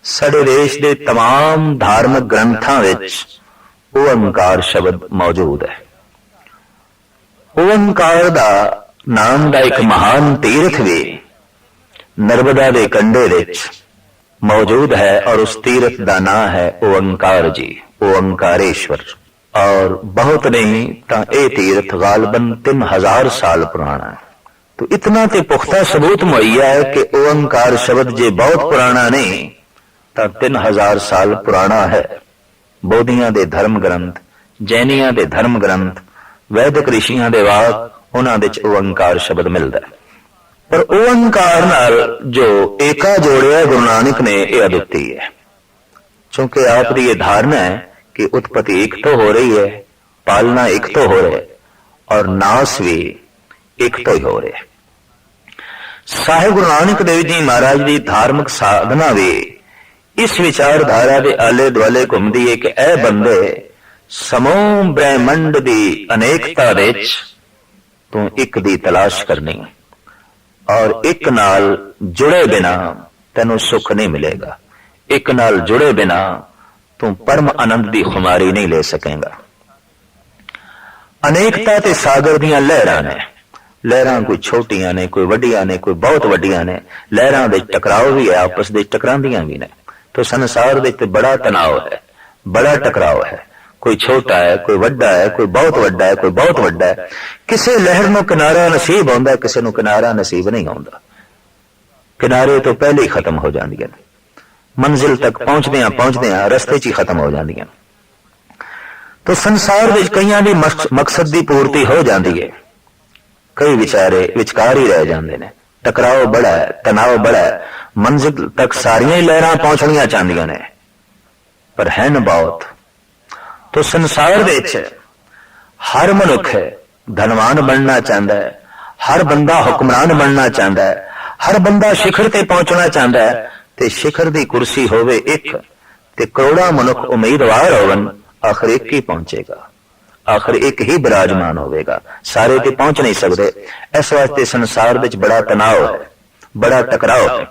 ਸਾਡੇ ਦੇਸ਼ ਦੇ तमाम धार्मिक ग्रंथां विच ओंकार शब्द मौजूद है। ओंकार दा नाम दा एक महान तीर्थ भी नर्मदा के कंढे विच मौजूद है और उस तीर्थ का नाम है ओंकार जी, ओंकारेश्वर। और बहुत नहीं तो यह तीर्थ गालबन 3000 साल पुराना है। तो इतना ते पुख्ता सबूत मुहैया है कि ओंकार शब्द जे बहुत पुराना नहीं तो 3000 साल पुराना है। बोधियां दे धर्म ग्रंथ, जैनियां दे धर्म ग्रंथ, वैदिक ऋषियां दे वाक उन्हां दे ओंकार शब्द मिलता है। पर ओंकार नाल जो एका जोड़िया गुरु नानक ने यह अद्वितीय है, क्योंकि आपकी यह धारणा है कि उत्पत्ति एक तो हो रही है, पालना एक तो हो रहा है और नाश भी एक तो ही हो रहा है। साहिब गुरु नानक देव जी महाराज की धार्मिक साधना भी इस विचारधारा के आले दुआले घूमती है कि ऐ बंदे समूह ब्रह्मंड की अनेकता विच तू एक दी तलाश करनी और एक नाल जुड़े बिना तेनों सुख नहीं मिलेगा। एक नाल जुड़े बिना तू परम आनंद की खुमारी नहीं ले सकेगा। अनेकता ते सागर दियां लहरां ने, लहरां कोई छोटियां ने, कोई वड्डियां ने, कोई बहुत वड्डियां ने। लहरां दे टकराव भी है, आपस दे टकरांदियां भी ने। तो संसार दे ते बड़ा तनाव है, बड़ा टकराव है। कोई छोटा है, कोई वड्डा है, कोई बहुत वड्डा है, कोई बहुत वड्डा है। किसी लहर नूं किनारा नसीब होंदा, किसी नूं किनारा नसीब नहीं होंदा। किनारे तो पहले ही खत्म हो जांदियां ने, मंजिल तक पहुंचदियां रस्ते च ही खत्म हो जांदियां। तो संसार विच कईयां दी मकसद की पूर्ति हो जाती है, कई विचारे विचकार ही रह जाते हैं। टकराव बड़ा है, तनाव बड़ा है, मंजिल तक सारियां ही लहरां पहुंचनियां चाहदियां ने पर है न बहुत। तो संसार विच हर मनुख धनवान बनना चाहता है, हर बंदा हुक्मरान बनना चाहता है, हर बंदा शिखर ते पहुंचना चाहता है। ते शिखर दी कुर्सी होवे एक ते करोड़ा मनुख उम्मीदवार होवन, आखिर एक ही पहुंचेगा, आखिर एक ही विराजमान होवेगा, सारे ते पहुंच नहीं सकते। इस वास्ते संसार विच बड़ा तनाव है, बड़ा टकराव है,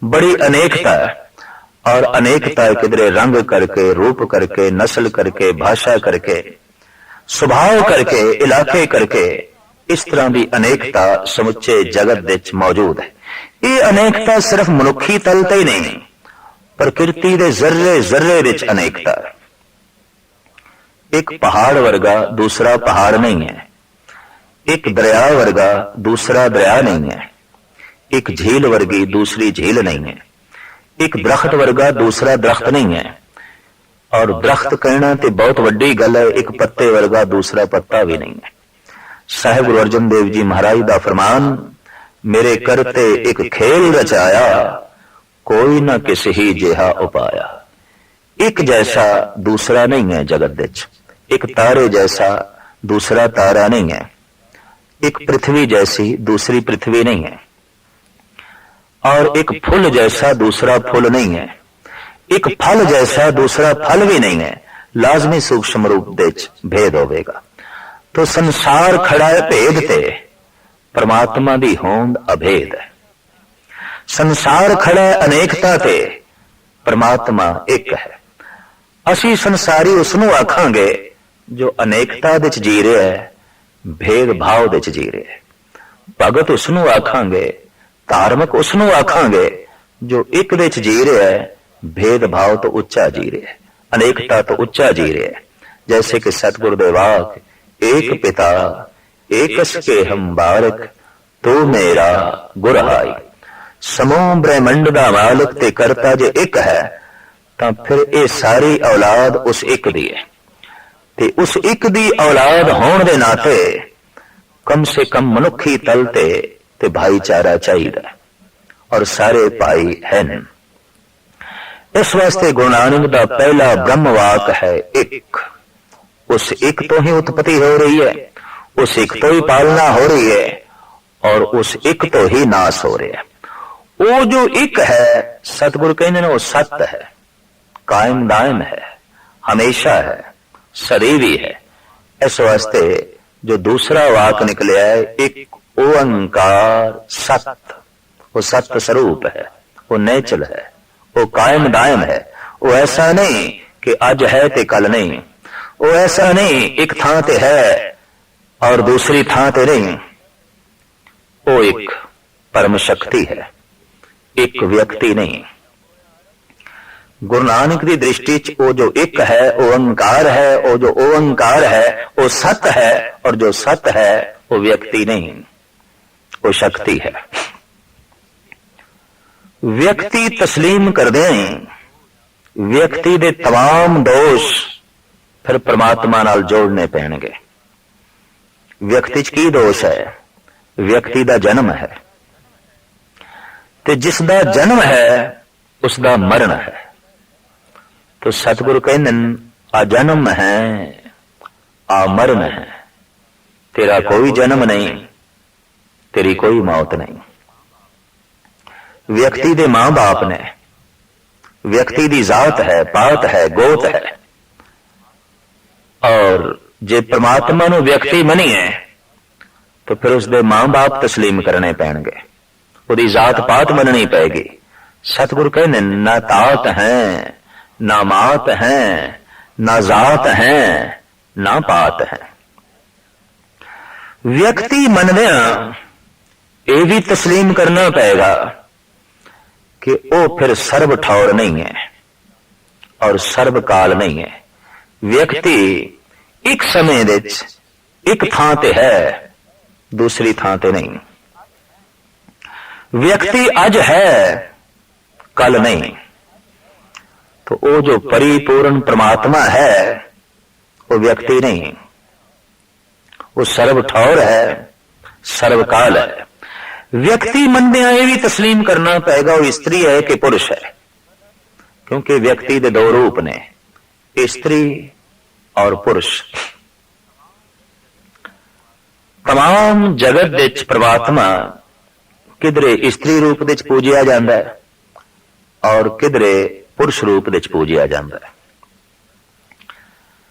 बड़ी अनेकता है। और अनेकता किधरे रंग करके, रूप करके, नस्ल करके, भाषा करके, स्वभाव करके, इलाके करके, इस तरह की अनेकता समुचे जगत विच मौजूद है। ये अनेकता सिर्फ मनुखी तल ते ही नहीं, प्रकृति के जर्रे जर्रे विच अनेकता है। एक पहाड़ वर्गा दूसरा पहाड़ नहीं है, एक दरिया वर्गा दूसरा दरिया नहीं है, एक झील वर्गी दूसरी झील नहीं है, एक दरख्त वर्गा दूसरा दरख्त नहीं है। और दरख्त कहना तो बहुत वड्डी गल है, एक पत्ते वर्गा दूसरा पत्ता भी नहीं है। साहिब गुरु अर्जन देव जी महाराज का फरमान, मेरे करते एक खेल रचाया, कोई ना किसी ही जिहा उपाया। एक जैसा दूसरा नहीं है जगत विच, एक तारे जैसा दूसरा तारा नहीं है, एक पृथ्वी जैसी दूसरी पृथ्वी नहीं है, और एक फूल जैसा दूसरा फूल नहीं है, एक फल जैसा दूसरा फल भी नहीं है। लाजमी सूक्ष्म रूप विच भेद होवेगा। तो संसार खड़ा है भेद ते, परमात्मा दी होंद अभेद है। संसार खड़ा है अनेकता ते, परमात्मा एक है। असी संसारी उसनू आखांगे जो अनेकता विच जी रहा है, भेदभाव विच जी रहा है। भगत उसनू आखांगे, धार्मिक उसनू आखांगे जो एक विच जी रहा है, भेदभाव तो उच्चा जी रहा है, अनेकता तो उच्चा जी रहा है। जैसे कि सतगुरु दे वाक, एक पिता एकस के हम बारक, तू मेरा गुरहाई। समूह ब्रह्मंड दा मालिक ते करता जे एक है, तो फिर ये सारी औलाद उस एक दी है। ते उस एक दी औलाद होने दे नाते कम से कम मनुखी तल ते भाईचारा चाहिए, और सारे भाई हैं। इस वास्ते गुरु नानक दा पहला ब्रह्म वाक है एक। उस एक तो ही उत्पत्ति हो रही है, उस एक तो ही पालना हो रही है, और उस एक तो ही नाश हो रहा है। वो जो एक है, सतगुरु कहने ने वो सत्य है, कायम दायम है, हमेशा है, सदैवी है। इस वास्ते जो दूसरा वाक निकलिया है, एक ओंकार सत्य, वो सत्य स्वरूप है, वो नेचर है, वो वो कायम दायम है। वो ऐसा नहीं कि अज है ते कल नहीं, वो ऐसा नहीं एक थां ते है और दूसरी थां ते नहीं। वो एक परम शक्ति है, एक व्यक्ति नहीं। गुरु नानक की दृष्टि च वो जो एक है वो ओंकार है, वो जो ओंकार है वो सत है, और जो सत है वो व्यक्ति नहीं, वो शक्ति है। व्यक्ति तस्लीम कर दें, व्यक्ति दे तमाम दोष फिर परमात्मा नाल जोड़ने पैणगे। व्यक्ति च की दोष है? व्यक्ति दा जन्म है, ते जिसदा जन्म है उसदा मरण है। तो सतगुरु कहने आ जन्म है आ मरण है, तेरा कोई जन्म नहीं, तेरी कोई मौत नहीं। व्यक्ति दे मां बाप ने, व्यक्ति दी जात है, पात है, गोत है, और जे परमात्मा नूं व्यक्ति मनीए तो फिर उसदे मां बाप तस्लीम करने पैणगे, उहदी जात पात मननी पैगी। सतगुरु कहने ना तात है, ना मात है, ना जात है, ना पात है। व्यक्ति मनदिया ये भी तस्लीम करना पड़ेगा कि वो फिर सर्व ठौर नहीं है और सर्वकाल नहीं है। व्यक्ति एक समय दे एक थां ते है, दूसरी थां ते नहीं। व्यक्ति अज है, कल नहीं। तो वो जो परिपूर्ण परमात्मा है वो व्यक्ति नहीं, वो सर्व ठौर है, सर्वकाल है। व्यक्ति मनदिया ये भी तस्लीम करना पड़ेगा वो स्त्री है कि पुरुष है, क्योंकि व्यक्ति दे दो रूप ने, स्त्री और पुरुष। तमाम जगत दे परमात्मा किधरे स्त्री रूप दे पूजिया जाता है और किधरे पुरुष रूप दे पूजिया जाता है।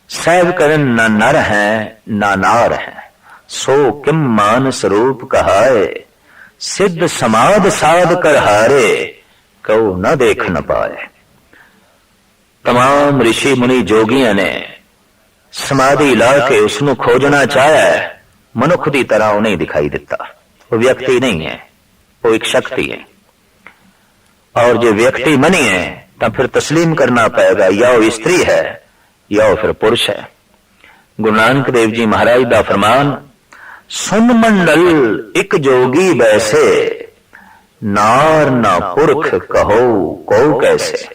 सैब करन ना नर है ना नार है, सो किम मान स्वरूप कहाए, सिद्ध समाध साध कर हारे, कऊ न देख न पाए। तमाम ऋषि मुनि जोगियां ने समाधि ला के उसनू खोजना चाहे, मनुख की तरह वो नहीं दिखाई देता। वो व्यक्ति नहीं है, वो एक शक्ति है। और जो व्यक्ति मनी है तो फिर तस्लीम करना पड़ेगा या वो स्त्री है या वो फिर पुरुष है। गुरु नानक देव जी महाराज दा फरमान, सुन मंडल एक जोगी बैसे, नार ना पुरख कहो को कैसे।